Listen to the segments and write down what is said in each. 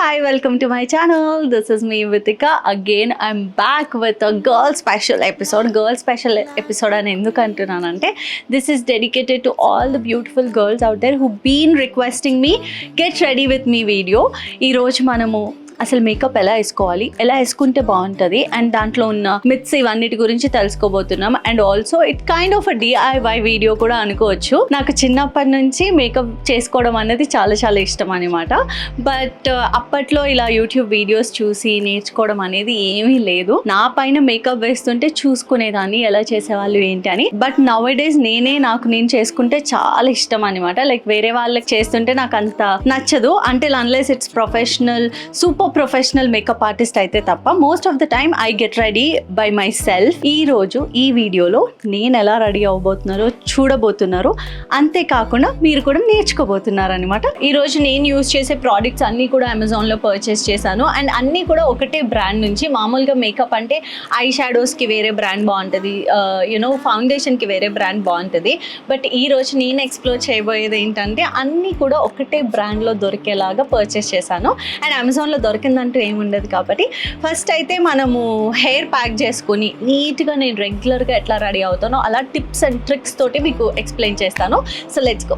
hi, welcome to my channel. This is me, Vitika. Again, I'm back with a girl special episode. Girl special episode అని ఎందుకు అంటున్నానంటే this is dedicated to all the beautiful girls out there who've been requesting me get ready with me video. ఈ రోజు మనము అసలు makeup ఎలా వేసుకోవాలి, ఎలా వేసుకుంటే బాగుంటుంది అండ్ దాంట్లో ఉన్న మిత్స్ ఇవన్నిటి గురించి తెలుసుకోబోతున్నాం. And also it kind of DIY video కూడా అనుకోవచ్చు. నాకు చిన్నప్పటి నుంచి మేకప్ చేసుకోవడం అనేది చాలా చాలా ఇష్టం అనమాట. బట్ అప్పట్లో ఇలా యూట్యూబ్ వీడియోస్ చూసి నేర్చుకోవడం అనేది ఏమీ లేదు. నా పైన మేకప్ వేస్తుంటే చూసుకునేదాన్ని ఎలా చేసేవాళ్ళు ఏంటి అని. బట్ నవ్ డేస్ నాకు నేను చేసుకుంటే చాలా ఇష్టం అనమాట. లైక్ వేరే వాళ్ళకి చేస్తుంటే నాకు అంత నచ్చదు. అంటే unless it's professional makeup artist అయితే తప్ప most of the time I get ready by my self. ఈ రోజు ఈ వీడియోలో నేను ఎలా రెడీ అవ్వబోతున్నారో చూడబోతున్నారు, అంతేకాకుండా మీరు కూడా నేర్చుకోబోతున్నారు అనమాట. ఈ రోజు నేను యూజ్ చేసే ప్రోడక్ట్స్ అన్నీ కూడా అమెజాన్లో పర్చేస్ చేశాను అండ్ అన్నీ కూడా ఒకటే బ్రాండ్ నుంచి. మామూలుగా మేకప్ అంటే ఐ షాడోస్కి వేరే బ్రాండ్ బాగుంటుంది, ఫౌండేషన్కి వేరే బ్రాండ్ బాగుంటుంది. బట్ ఈ రోజు నేను ఎక్స్ప్లోర్ చేయబోయేది ఏంటంటే అన్నీ కూడా ఒకటే బ్రాండ్లో దొరికేలాగా పర్చేస్ చేశాను. అండ్ అమెజాన్లో దొరికిందంటూ ఏముండదు కాబట్టి ఫస్ట్ అయితే మనము హెయిర్ ప్యాక్ చేసుకుని నీట్గా నేను రెగ్యులర్గా ఎట్లా రెడీ అవుతానో అలా టిప్స్ అండ్ ట్రిక్స్ తోటి మీకు ఎక్స్ప్లెయిన్ చేస్తాను. So let's go.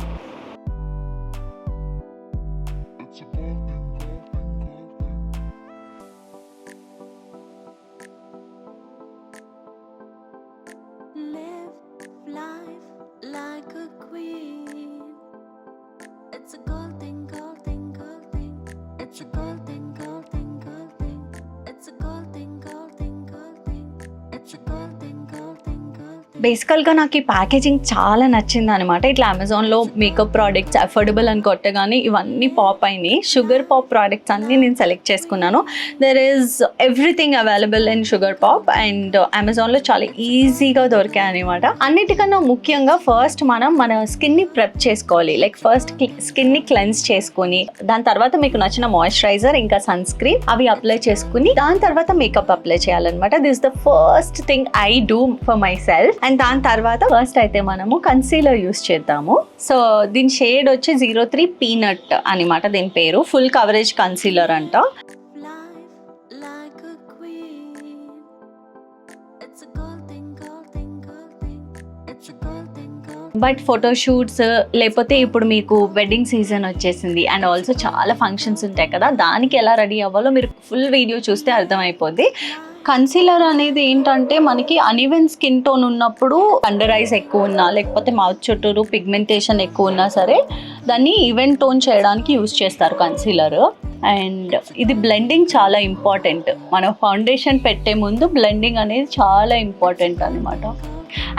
బేసికల్గా నాకు ఈ ప్యాకేజింగ్ చాలా నచ్చింది అనమాట. ఇట్లా అమెజాన్లో మేకప్ ప్రోడక్ట్స్ అఫోర్డబుల్ అని కొట్టగానే ఇవన్నీ పాప్ అయినాయి. షుగర్ పాప్ ప్రోడక్ట్స్ అన్నీ నేను సెలెక్ట్ చేసుకున్నాను. There is everything available in sugar pop and అమెజాన్లో చాలా ఈజీగా దొరికాయి అనమాట. అన్నిటికన్నా ముఖ్యంగా ఫస్ట్ మనం మన స్కిన్ని ప్రెప్ చేసుకోవాలి. లైక్ ఫస్ట్ స్కిన్ని క్లెన్స్ చేసుకొని దాని తర్వాత మీకు నచ్చిన మాయిశ్చరైజర్ ఇంకా సన్ స్క్రీన్ అవి అప్లై చేసుకుని దాని తర్వాత మేకప్ అప్లై చేయాలన్నమాట. This the first thing I do for my self. And దాని తర్వాత ఫస్ట్ అయితే మనము కన్సీలర్ యూస్ చేద్దాము. సో దీని షేడ్ వచ్చి 03 పీనట్ అనమాట. దీని పేరు ఫుల్ కవరేజ్ కన్సీలర్ అంట. బట్ ఫోటోషూట్స్ లేకపోతే ఇప్పుడు మీకు వెడ్డింగ్ సీజన్ వచ్చేసింది అండ్ ఆల్సో చాలా ఫంక్షన్స్ ఉంటాయి కదా, దానికి ఎలా రెడీ అవ్వాలో మీరు ఫుల్ వీడియో చూస్తే అర్థమైపోద్ది. కన్సీలర్ అనేది ఏంటంటే మనకి అన్ఈవెన్ స్కిన్ టోన్ ఉన్నప్పుడు అండర్ ఐస్ ఎక్కువ ఉన్నా లేకపోతే మౌత్ చుట్టూరు పిగ్మెంటేషన్ ఎక్కువ ఉన్నా సరే దాన్ని ఈవెన్ టోన్ చేయడానికి యూజ్ చేస్తారు కన్సీలర్. అండ్ ఇది బ్లెండింగ్ చాలా ఇంపార్టెంట్. మనం ఫౌండేషన్ పెట్టే ముందు బ్లెండింగ్ అనేది చాలా ఇంపార్టెంట్ అనమాట.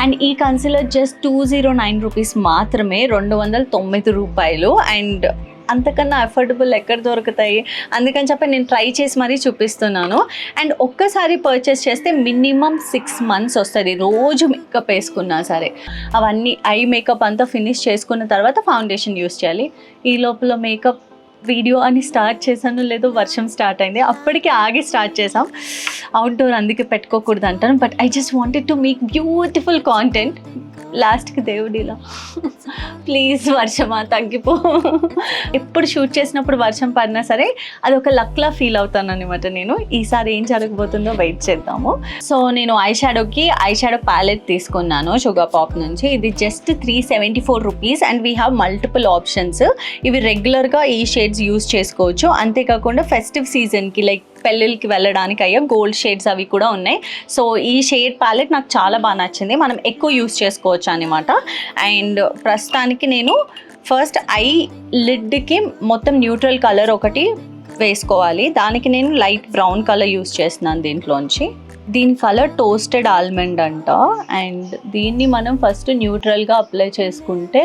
అండ్ ఈ కన్సీలర్ జస్ట్ 209 రూపీస్ మాత్రమే, 209 రూపాయలు. అండ్ అంతకన్నా అఫోర్డబుల్ ఎక్కడ దొరుకుతాయి, అందుకని చెప్పి నేను ట్రై చేసి మరీ చూపిస్తున్నాను. అండ్ ఒక్కసారి పర్చేస్ చేస్తే మినిమం 6 months వస్తుంది రోజు మేకప్ వేసుకున్నా సరే. అవన్నీ ఐ మేకప్ అంతా ఫినిష్ చేసుకున్న తర్వాత ఫౌండేషన్ యూస్ చేయాలి. ఈ లోపల మేకప్ వీడియో అని స్టార్ట్ చేశాను, లేదో వర్షం స్టార్ట్ అయింది, అప్పటికి ఆగి స్టార్ట్ చేసాం. అవుట్డోర్ అందుకే పెట్టుకోకూడదు అంటాను. But I just wanted to make beautiful content. లాస్ట్కి దేవుడిలా ప్లీజ్ వర్షమా తగ్గిపో. ఎప్పుడు షూట్ చేసినప్పుడు వర్షం పడినా సరే అది ఒక లక్లా ఫీల్ అవుతాను అనమాట నేను. ఈసారి ఏం జరగబోతుందో వెయిట్ చేద్దాము. సో నేను ఐ షాడో ప్యాలెట్ తీసుకున్నాను షుగర్ పాప్ నుంచి. ఇది just 374 rupees and we have multiple options. ఇవి రెగ్యులర్గా ఈ షేడ్స్ యూజ్ చేసుకోవచ్చు. అంతేకాకుండా ఫెస్టివ్ సీజన్కి లైక్ పెళ్ళిళ్ళకి వెళ్ళడానికి అయ్యే గోల్డ్ షేడ్స్ అవి కూడా ఉన్నాయి. సో ఈ షేడ్ ప్యాలెట్ నాకు చాలా బాగా నచ్చింది, మనం ఎక్కువ యూజ్ చేసుకోవచ్చు అనమాట. అండ్ ప్రస్తుతానికి నేను ఫస్ట్ ఐ లిడ్కి మొత్తం న్యూట్రల్ కలర్ ఒకటి వేసుకోవాలి. దానికి నేను లైట్ బ్రౌన్ కలర్ యూజ్ చేస్తున్నాను దీంట్లోంచి. దీని కలర్ టోస్టెడ్ ఆల్మండ్ అంట. అండ్ దీన్ని మనం ఫస్ట్ న్యూట్రల్గా అప్లై చేసుకుంటే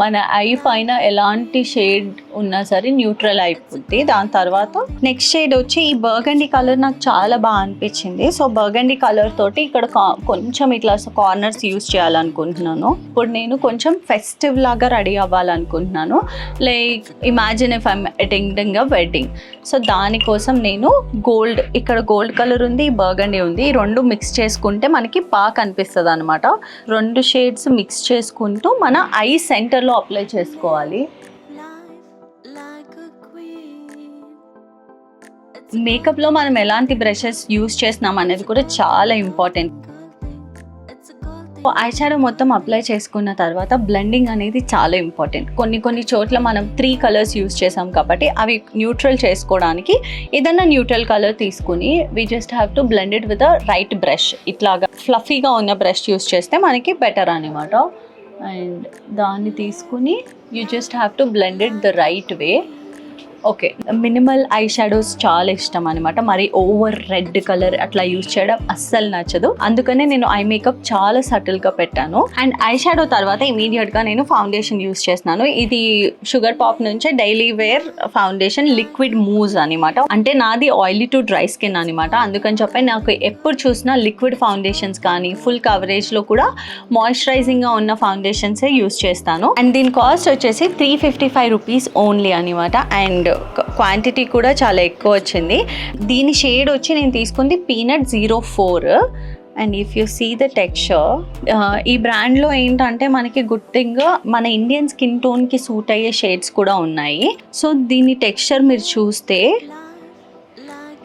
మన ఐ పైన ఎలాంటి షేడ్ ఉన్నా సరే న్యూట్రల్ అయిపోద్ది. దాని తర్వాత నెక్స్ట్ షేడ్ వచ్చి ఈ బర్గండీ కలర్ నాకు చాలా బాగా అనిపించింది. సో బర్గండీ కలర్ తోటి ఇక్కడ కొంచెం ఇట్లా కార్నర్స్ యూజ్ చేయాలనుకుంటున్నాను. ఇప్పుడు నేను కొంచెం ఫెస్టివ్ లాగా రెడీ అవ్వాలనుకుంటున్నాను. Like imagine if I'm attending a wedding. So దానికోసం నేను ఇక్కడ గోల్డ్ కలర్ ఉంది, బర్గండీ ఉంది, ఈ రెండు మిక్స్ చేసుకుంటే మనకి బాగా కనిపిస్తుంది అనమాట. 2 షేడ్స్ మిక్స్ చేసుకుంటూ మన ఐ సెంటర్లో అప్లై చేసుకోవాలి. మేకప్లో మనం ఎలాంటి బ్రషెస్ యూస్ చేస్తున్నాం అనేది కూడా చాలా ఇంపార్టెంట్. ఐ షాడో మొత్తం అప్లై చేసుకున్న తర్వాత బ్లెండింగ్ అనేది చాలా ఇంపార్టెంట్. కొన్ని చోట్ల మనం 3 కలర్స్ యూస్ చేసాం కాబట్టి అవి న్యూట్రల్ చేసుకోవడానికి ఏదన్నా న్యూట్రల్ కలర్ తీసుకుని we just have to blend it with right brush. ఇట్లాగా ఫ్లఫీగా ఉన్న బ్రష్ యూస్ చేస్తే మనకి బెటర్ అనమాట. అండ్ దాన్ని తీసుకుని you just have to blend it the right way. Okay, minimal I shadows చాలా ఇష్టం అనమాట. మరి ఓవర్ రెడ్ కలర్ అట్లా యూజ్ చేయడం అస్సలు నచ్చదు. అందుకనే నేను ఐ మేకప్ చాలా సటిల్గా పెట్టాను. అండ్ ఐ షాడో తర్వాత ఇమీడియట్గా నేను ఫౌండేషన్ యూజ్ చేస్తున్నాను. ఇది షుగర్ పాప్ నుంచే daily wear foundation liquid moves అనమాట. అంటే నాది ఆయిలీ టు డ్రై స్కిన్ అనమాట. అందుకని చెప్పి నాకు ఎప్పుడు చూసినా లిక్విడ్ ఫౌండేషన్స్ కానీ ఫుల్ కవరేజ్లో కూడా మాయిశ్చరైజింగ్గా ఉన్న ఫౌండేషన్సే యూజ్ చేస్తాను. అండ్ దీని కాస్ట్ వచ్చేసి 355 రూపీస్ ఓన్లీ అనమాట. అండ్ క్వాంటిటీ కూడా చాలా ఎక్కువ వచ్చింది. దీని షేడ్ వచ్చి నేను తీసుకుంది peanut 04. And if you see the texture, ఈ బ్రాండ్లో ఏంటంటే మనకి గుడ్ థింగ్ మన ఇండియన్ స్కిన్ టోన్కి సూట్ అయ్యే షేడ్స్ కూడా ఉన్నాయి. సో దీని టెక్స్చర్ మీరు చూస్తే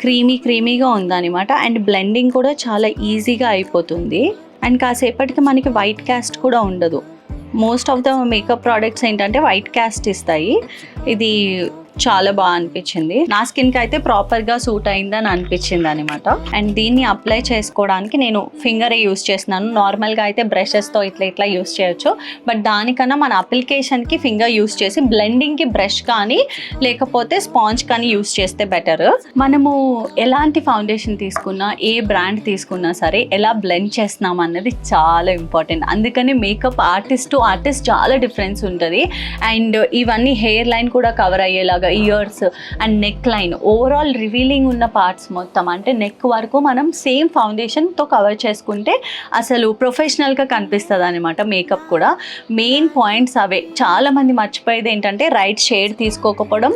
క్రీమీగా ఉందన్నమాట. అండ్ బ్లెండింగ్ కూడా చాలా ఈజీగా అయిపోతుంది. అండ్ కాసేపటికి మనకి వైట్ క్యాస్ట్ కూడా ఉండదు. Most of the makeup products ఏంటంటే వైట్ క్యాస్ట్ ఇస్తాయి. ఇది చాలా బాగా అనిపించింది. నా స్కిన్కి అయితే ప్రాపర్గా సూట్ అయిందని అనిపించింది అనమాట. అండ్ దీన్ని అప్లై చేసుకోవడానికి నేను ఫింగరే యూస్ చేస్తున్నాను. నార్మల్గా అయితే బ్రషెస్తో ఇట్లా యూస్ చేయొచ్చు. బట్ దానికన్నా మన అప్లికేషన్కి ఫింగర్ యూస్ చేసి బ్లెండింగ్కి బ్రష్ కానీ లేకపోతే స్పాంజ్ కానీ యూస్ చేస్తే బెటర్. మనము ఎలాంటి ఫౌండేషన్ తీసుకున్నా, ఏ బ్రాండ్ తీసుకున్నా సరే ఎలా బ్లెండ్ చేస్తున్నాం అన్నది చాలా ఇంపార్టెంట్. అందుకని మేకప్ ఆర్టిస్ట్ టు ఆర్టిస్ట్ చాలా డిఫరెన్స్ ఉంటుంది. అండ్ ఇవన్నీ హెయిర్ లైన్ కూడా కవర్ అయ్యేలాగా, years and neck line, overall revealing ఉన్న పార్ట్స్ మొత్తం అంటే నెక్ వరకు మనం సేమ్ ఫౌండేషన్తో కవర్ చేసుకుంటే అసలు ప్రొఫెషనల్గా కనిపిస్తుంది అనమాట. మేకప్ కూడా మెయిన్ పాయింట్స్ అవే. చాలామంది మర్చిపోయేది ఏంటంటే రైట్ షేడ్ తీసుకోకపోవడం,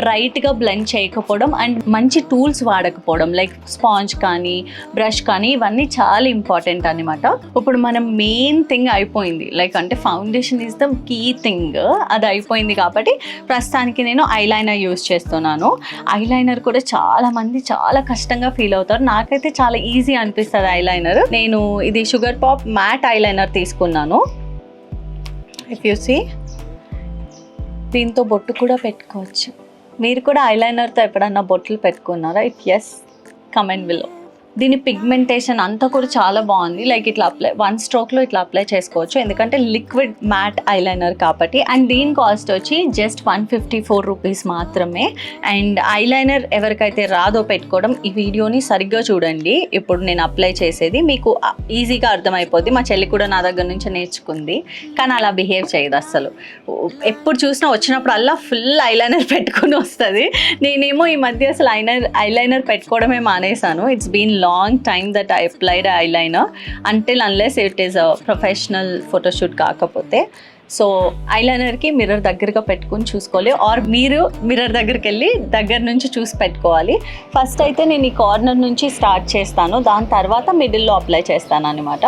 రైట్గా బ్లెండ్ చేయకపోవడం అండ్ మంచి టూల్స్ వాడకపోవడం లైక్ స్పాంజ్ కానీ బ్రష్ కానీ, ఇవన్నీ చాలా ఇంపార్టెంట్ అనమాట. ఇప్పుడు మనం మెయిన్ థింగ్ అయిపోయింది, లైక్ అంటే foundation is the key thing. అది అయిపోయింది కాబట్టి ప్రస్తుతానికి నేను ఐలైనర్ యూజ్ చేస్తున్నాను. ఐలైనర్ కూడా చాలా మంది చాలా కష్టంగా ఫీల్ అవుతారు. నాకైతే చాలా ఈజీ అనిపిస్తుంది ఐలైనర్. నేను ఇది షుగర్ పాప్ మ్యాట్ ఐలైనర్ తీసుకున్నాను. ఇఫ్ యూ సీ, దీంతో బొట్టు కూడా పెట్టుకోవచ్చు. మీరు కూడా ఐలైనర్తో ఎప్పుడన్నా బొట్లు పెట్టుకున్నారా? If yes, comment below. దీని పిగ్మెంటేషన్ అంతా కూడా చాలా బాగుంది. లైక్ ఇట్లా అప్లై 1 స్ట్రోక్లో ఇట్లా అప్లై చేసుకోవచ్చు, ఎందుకంటే లిక్విడ్ మ్యాట్ ఐలైనర్ కాబట్టి. అండ్ దీని కాస్ట్ వచ్చి జస్ట్ 154 రూపీస్ మాత్రమే. అండ్ ఐలైనర్ ఎవరికైతే రాదో పెట్టుకోవడం, ఈ వీడియోని సరిగ్గా చూడండి. ఇప్పుడు నేను అప్లై చేసేది మీకు ఈజీగా అర్థమైపోద్ది. మా చెల్లి కూడా నా దగ్గర నుంచి నేర్చుకుంది, కానీ అలా బిహేవ్ చేయదు అస్సలు. ఎప్పుడు చూసినా వచ్చినప్పుడల్లా ఫుల్ ఐలైనర్ పెట్టుకుని వస్తుంది. నేనేమో ఈ మధ్య అసలు ఐలైనర్ పెట్టుకోవడమే మానేశాను. It's been long time that I applied eyeliner until unless it is a professional photoshoot కాకపోతే. సో ఐలైనర్కి మిర్రర్ దగ్గరగా పెట్టుకుని చూసుకోవాలి, ఆర్ మీరు మిర్రర్ దగ్గరికి వెళ్ళి దగ్గర నుంచి చూసి పెట్టుకోవాలి. ఫస్ట్ అయితే నేను ఈ కార్నర్ నుంచి స్టార్ట్ చేస్తాను, దాని తర్వాత మిడిల్లో అప్లై చేస్తాను అనమాట.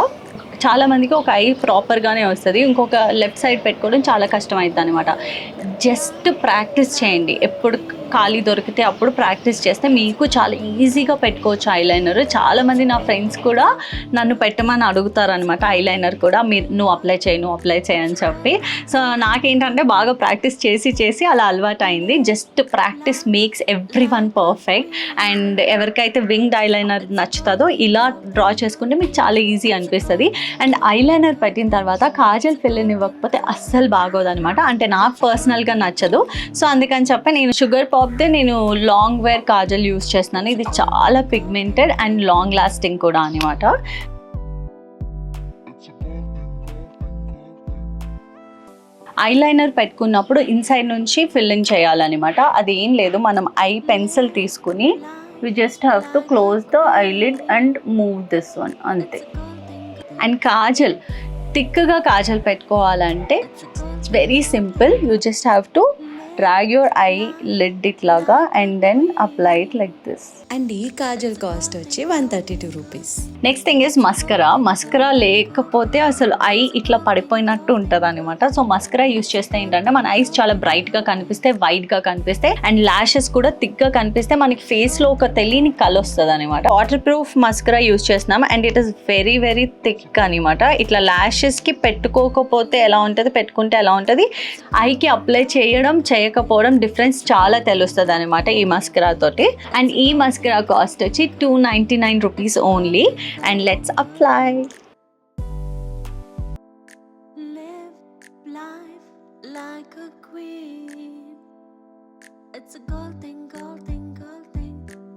చాలామందికి ఒక ఐ ప్రాపర్గానే వస్తుంది, ఇంకొక లెఫ్ట్ సైడ్ పెట్టుకోవడం చాలా కష్టం అవుతుంది అనమాట. జస్ట్ ప్రాక్టీస్ చేయండి. ఎప్పుడు ఖాళీ దొరికితే అప్పుడు ప్రాక్టీస్ చేస్తే మీకు చాలా ఈజీగా పెట్టుకోవచ్చు ఐలైనర్. చాలామంది నా ఫ్రెండ్స్ కూడా నన్ను పెట్టమని అడుగుతారనమాట ఐలైనర్ కూడా, నువ్వు అప్లై చేయని చెప్పి. సో నాకేంటంటే బాగా ప్రాక్టీస్ చేసి అలా అలవాటు అయింది. Just practice makes every one perfect. And ఎవరికైతే వింగ్డ్ ఐలైనర్ నచ్చుతుందో ఇలా డ్రా చేసుకుంటే మీకు చాలా ఈజీ అనిపిస్తుంది. అండ్ ఐలైనర్ పెట్టిన తర్వాత కాజల్ ఫిల్ ఇవ్వకపోతే అస్సలు బాగోదనమాట. అంటే నాకు పర్సనల్గా నచ్చదు. సో అందుకని చెప్పి నేను షుగర్ పాప్దే నేను లాంగ్ వేర్ కాజల్ యూస్ చేస్తున్నాను. ఇది చాలా పిగ్మెంటెడ్ అండ్ లాంగ్ లాస్టింగ్ కూడా అనమాట. ఐలైనర్ పెట్టుకున్నప్పుడు ఇన్సైడ్ నుంచి ఫిల్లింగ్ చేయాలన్నమాట. అది ఏం లేదు, మనం ఐ పెన్సిల్ తీసుకుని we just have to close the eyelid and move this one, అంతే. అండ్ కాజల్, థిక్గా కాజల్ పెట్టుకోవాలంటే it's very simple. You just have to drag your eyelid ఇట్లాగా and then apply it like this. And ఈ kajal cost వచ్చి 132 rupees. Next thing is mascara లేకపోతే అసలు I ఇట్లా పడిపోయినట్టు ఉంటుంది అనమాట. సో మస్కరా యూస్ చేస్తే ఏంటంటే మన ఐస్ చాలా బ్రైట్గా కనిపిస్తాయి, వైట్గా కనిపిస్తాయి అండ్ ల్యాషెస్ కూడా థిక్గా కనిపిస్తే మనకి ఫేస్లో ఒక తెలియని కలర్ వస్తుంది అనమాట. వాటర్ ప్రూఫ్ మస్కరా యూస్ చేస్తున్నాం and it is very very thick అనమాట. ఇట్లా ల్యాషెస్కి పెట్టుకోకపోతే ఎలా ఉంటుంది, పెట్టుకుంటే ఎలా ఉంటుంది, ఐకి అప్లై చేయకపోవడం డిఫరెన్స్ చాలా తెలుస్తుంది అనమాట ఈ మస్కరా తోటి. అండ్ ఈ మస్కరా కాస్ట్ వచ్చి 299 rupees only. And let's apply. Like a queen. It's a gold thing, gold thing, gold thing.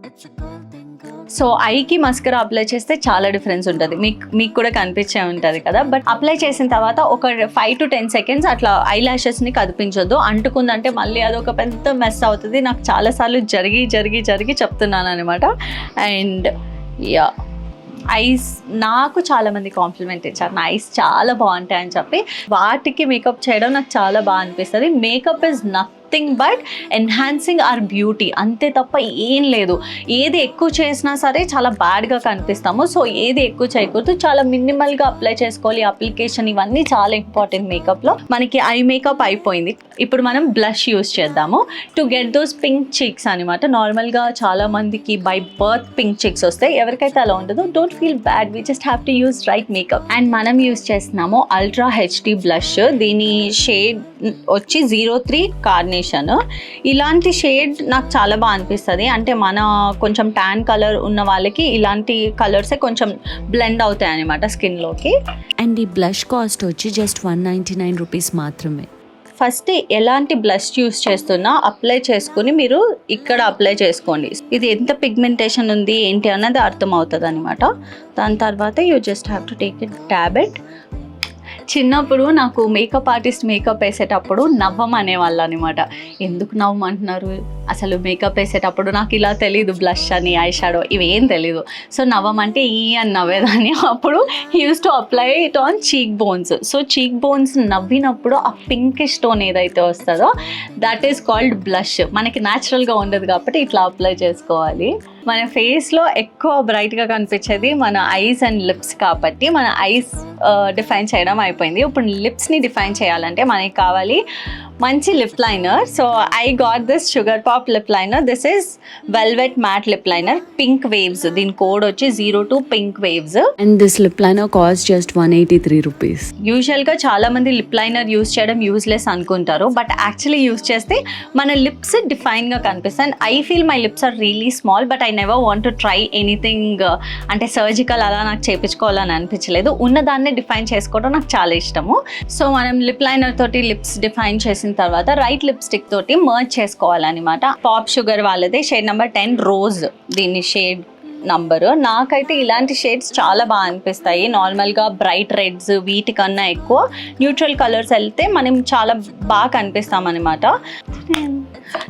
It's a gold thing, gold. So ఐకి మస్కరా అప్లై చేస్తే చాలా డిఫరెన్స్ ఉంటుంది, మీకు కూడా కనిపించే ఉంటుంది కదా. బట్ అప్లై చేసిన తర్వాత ఒక 5 to 10 seconds అట్లా ఐ ల్యాషెస్ని కదిపించొద్దు. అంటుకుందంటే మళ్ళీ అదొక పెద్ద మెస్ అవుతుంది. నాకు చాలాసార్లు జరిగి చెప్తున్నాను అనమాట. అండ్ యా, ఐస్ నాకు చాలామంది కాంప్లిమెంట్ ఇచ్చారు, నా ఐస్ చాలా బాగుంటాయి అని చెప్పి. వాటికి మేకప్ చేయడం నాకు చాలా బాగా అనిపిస్తుంది. Makeup is nothing but enhancing our beauty, అంతే తప్ప ఏం లేదు. ఏది ఎక్కువ చేసినా సరే చాలా బ్యాడ్గా కనిపిస్తాము. సో ఏది ఎక్కువ చేయకూడదు, చాలా మినిమల్గా అప్లై చేసుకోవాలి. అప్లికేషన్ ఇవన్నీ చాలా ఇంపార్టెంట్ మేకప్లో. మనకి ఐ మేకప్ అయిపోయింది, ఇప్పుడు మనం బ్లష్ యూస్ చేద్దాము to get those pink cheeks అనమాట. నార్మల్గా చాలా మందికి బై బర్త్ పింక్ చీక్స్ వస్తాయి, ఎవరికైతే అలా ఉండదో don't feel bad, we just have to use right makeup. And మనం యూస్ చేస్తున్నాము అల్ట్రా హెచ్డి బ్లష్. దీని షేడ్ వచ్చి 03 కార్నేషన్. ఇలాంటి షేడ్ నాకు చాలా బాగా అనిపిస్తుంది. అంటే మన కొంచెం ట్యాన్ కలర్ ఉన్న వాళ్ళకి ఇలాంటి కలర్సే కొంచెం బ్లెండ్ అవుతాయి అనమాట స్కిన్లోకి. అండ్ ఈ బ్లష్ కాస్ట్ వచ్చి జస్ట్ 199 రూపీస్ మాత్రమే. ఫస్ట్ ఎలాంటి బ్లష్ యూస్ చేస్తున్నా అప్లై చేసుకుని మీరు ఇక్కడ అప్లై చేసుకోండి. ఇది ఎంత పిగ్మెంటేషన్ ఉంది ఏంటి అన్నది అర్థమవుతుంది అనమాట. దాని తర్వాత you just have to take it tablet. చిన్నప్పుడు నాకు మేకప్ ఆర్టిస్ట్ మేకప్ వేసేటప్పుడు నవ్వమనేవాళ్ళు అనమాట. ఎందుకు నవ్వమంటున్నారు, అసలు మేకప్ వేసేటప్పుడు నాకు ఇలా తెలీదు, బ్లష్ అని ఐ షాడో ఇవేం తెలీదు. సో నవ్వమంటే ఈ అని నవ్వేదాన్ని. అప్పుడు use to apply it on cheekbones. So cheekbones నవ్వినప్పుడు ఆ పింకిష్ టోన్ ఏదైతే వస్తుందో దట్ ఈస్ కాల్డ్ బ్లష్. మనకి న్యాచురల్గా ఉండదు కాబట్టి ఇట్లా అప్లై చేసుకోవాలి. మన ఫేస్లో ఎక్కువ బ్రైట్గా కనిపించేది మన ఐస్ అండ్ లిప్స్ కాబట్టి మన ఐస్ డిఫైన్ చేయడం అయిపోయింది. ఇప్పుడు లిప్స్ని డిఫైన్ చేయాలంటే మనకి కావాలి మంచి lip liner. So I got this Sugar Pop lip liner. This is velvet matte lip liner, pink waves. దీని కోడ్ వచ్చి 02 pink waves. And this lip liner cost just 183 rupees. యూజువల్గా చాలా మంది లిప్ లైనర్ యూస్ చేయడం useless అనుకుంటారు, but actually use చేస్తే మన lips డిఫైన్గా కనిపిస్తాయి. And I feel my lips are really small, but I never want to try anything అంటే సర్జికల్ అలా నాకు చేయించుకోవాలని అనిపించలేదు. ఉన్నదాన్నే డిఫైన్ చేసుకోవడం నాకు చాలా ఇష్టము. సో మనం లిప్ లైనర్ తోటి లిప్స్ డిఫైన్ చేసిన తర్వాత రైట్ లిప్స్టిక్ తోటి మర్జ్ చేసుకోవాలన్నమాట. పాప్ షుగర్ వాళ్ళదే షేడ్ నెంబర్ 10 రోజ్ దీని షేడ్ నంబరు. నాకైతే ఇలాంటి షేడ్స్ చాలా బాగా అనిపిస్తాయి. నార్మల్గా బ్రైట్ రెడ్స్ వీటికన్నా ఎక్కువ న్యూట్రల్ కలర్స్ వెళ్తే మనం చాలా బాగా కనిపిస్తాం అనమాట.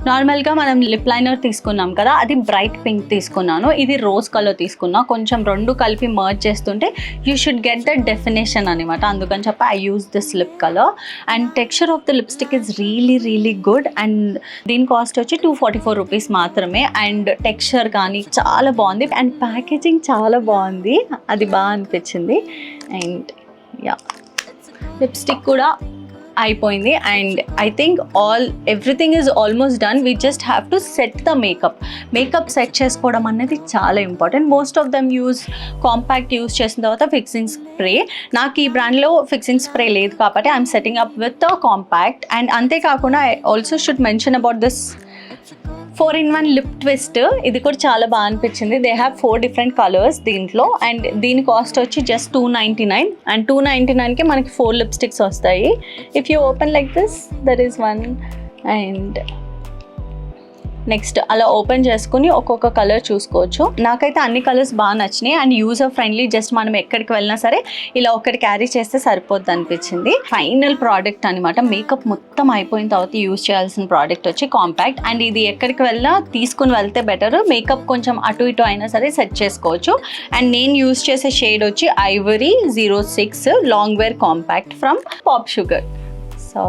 నార్మల్గా మనం లిప్ లైనర్ తీసుకున్నాం కదా, అది బ్రైట్ పింక్ తీసుకున్నాను, ఇది రోజ్ కలర్ తీసుకున్నా. కొంచెం రెండు కలిపి మర్జ్ చేస్తుంటే you should get the definition అనమాట. అందుకని చెప్పి I use this lip colour. And texture of the lipstick is really good. And దీని కాస్ట్ వచ్చి 244 రూపీస్ మాత్రమే. అండ్ టెక్స్చర్ కానీ చాలా బాగుంది అండ్ ప్యాకేజింగ్ చాలా బాగుంది, అది బాగా అనిపించింది. అండ్ యా, లిప్స్టిక్ కూడా అయిపోయింది. And I think everything is almost done. We just have to set the makeup set చేసుకోవడం అనేది చాలా important. Most of them compact use చేసిన తర్వాత ఫిక్సింగ్ స్ప్రే. నాకు ఈ బ్రాండ్లో ఫిక్సింగ్ స్ప్రే లేదు కాబట్టి I'm setting up with compact. And అంతేకాకుండా I also should mention about this 4-in-1 lip twist. ఇది కూడా చాలా బాగా అనిపించింది. దే హ్యావ్ 4 డిఫరెంట్ కలర్స్ దీంట్లో. అండ్ దీని కాస్ట్ వచ్చి జస్ట్ 299. అండ్ 299కి మనకి 4 లిప్స్టిక్స్ వస్తాయి. If you open like this there is 1 and next అలా ఓపెన్ చేసుకుని ఒక్కొక్క కలర్ చూసుకోవచ్చు. నాకైతే అన్ని కలర్స్ బాగా నచ్చినాయి అండ్ యూజర్ ఫ్రెండ్లీ. జస్ట్ మనం ఎక్కడికి వెళ్ళినా సరే ఇలా ఒక్కటి క్యారీ చేస్తే సరిపోద్ది అనిపించింది. ఫైనల్ ప్రోడక్ట్ అనమాట. మేకప్ మొత్తం అయిపోయిన తర్వాత యూజ్ చేయాల్సిన ప్రోడక్ట్ వచ్చి కాంపాక్ట్. అండ్ ఇది ఎక్కడికి వెళ్ళినా తీసుకుని వెళ్తే బెటర్. మేకప్ కొంచెం అటు ఇటు అయినా సరే సెట్ చేసుకోవచ్చు. అండ్ నేను యూజ్ చేసే షేడ్ వచ్చి ivory 06 long wear compact from Pop Sugar. So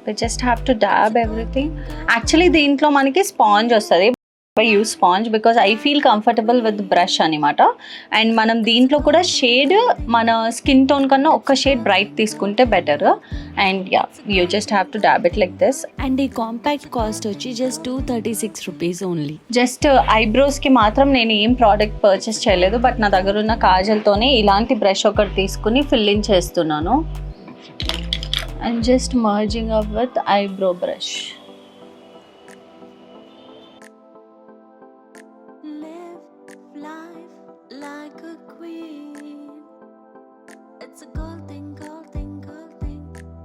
we just have to dab everything. Actually దీంట్లో మనకి స్పాంజ్ వస్తుంది. I use sponge because I feel comfortable with brush అనమాట. అండ్ మనం దీంట్లో కూడా షేడ్ మన స్కిన్ టోన్ కన్నా ఒక్క షేడ్ బ్రైట్ తీసుకుంటే better. And yeah, you just have to dab it like this. And ఈ కాంపాక్ట్ కాస్ట్ వచ్చి జస్ట్ 236 రూపీస్ ఓన్లీ. జస్ట్ ఐబ్రోస్కి మాత్రం నేను ఏం ప్రోడక్ట్ పర్చేస్ చేయలేదు, బట్ నా దగ్గర ఉన్న కాజల్తోనే ఇలాంటి బ్రష్ ఒకటి తీసుకుని ఫిల్లింగ్ చేస్తున్నాను. And just merging up with eyebrow brush. Live life like a queen. It's a golden, golden, golden.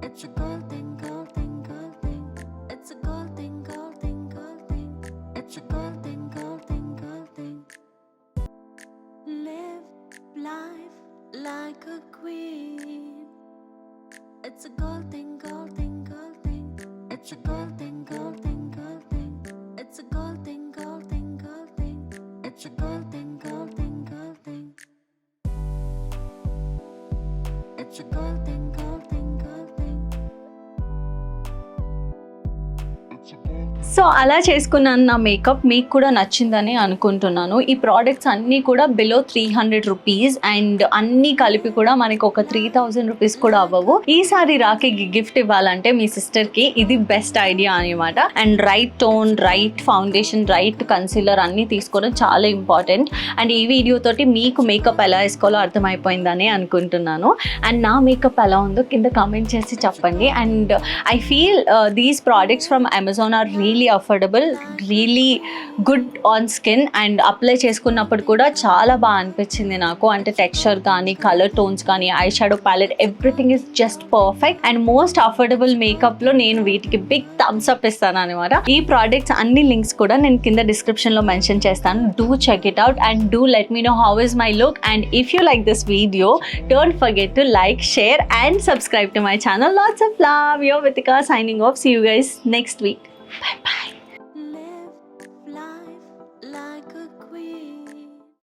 It's a golden, golden, golden. It's a golden, golden, golden. It's a golden, golden, golden. Live life like a queen. It's a golden, golden, golden. It's a golden, golden, golden. It's a golden, golden, golden. It's a golden, golden, golden. It's a golden, golden, golden. So అలా చేసుకున్నాను నా makeup. మీకు కూడా నచ్చిందని అనుకుంటున్నాను. ఈ products అన్నీ కూడా బిలో 300 రూపీస్ అండ్ అన్నీ కలిపి కూడా మనకి ఒక 3000 రూపీస్ కూడా అవ్వవు. ఈసారి రాఖీ గిఫ్ట్ ఇవ్వాలంటే మీ సిస్టర్కి ఇది బెస్ట్ ఐడియా అనమాట. And right tone, right foundation, right concealer అన్నీ తీసుకోవడం చాలా ఇంపార్టెంట్. అండ్ ఈ వీడియో తోటి మీకు మేకప్ ఎలా వేసుకోవాలో అర్థమైపోయిందని అనుకుంటున్నాను. అండ్ నా మేకప్ ఎలా ఉందో కింద కామెంట్ చేసి చెప్పండి. And I feel these products from Amazon are really affordable, really good on skin. And apply చేసుకున్నప్పుడు కూడా చాలా బాగా అనిపించింది నాకు. అంటే టెక్స్చర్ కానీ, కలర్ టోన్స్ కానీ, eyeshadow palette, everything is just perfect. And most affordable మేకప్లో నేను వీటికి బిగ్ థమ్స్ అప్ ఇస్తాను అనమాట. ఈ ప్రోడక్ట్స్ అన్ని లింక్స్ కూడా నేను కింద డిస్క్రిప్షన్లో మెన్షన్ చేస్తాను. Do check it out and do let me know how is my look. And if you like this video, don't forget to like, share and subscribe to my channel. Lots of love. Your Vitika signing off. See you guys next week. Bye bye. Live life like a queen.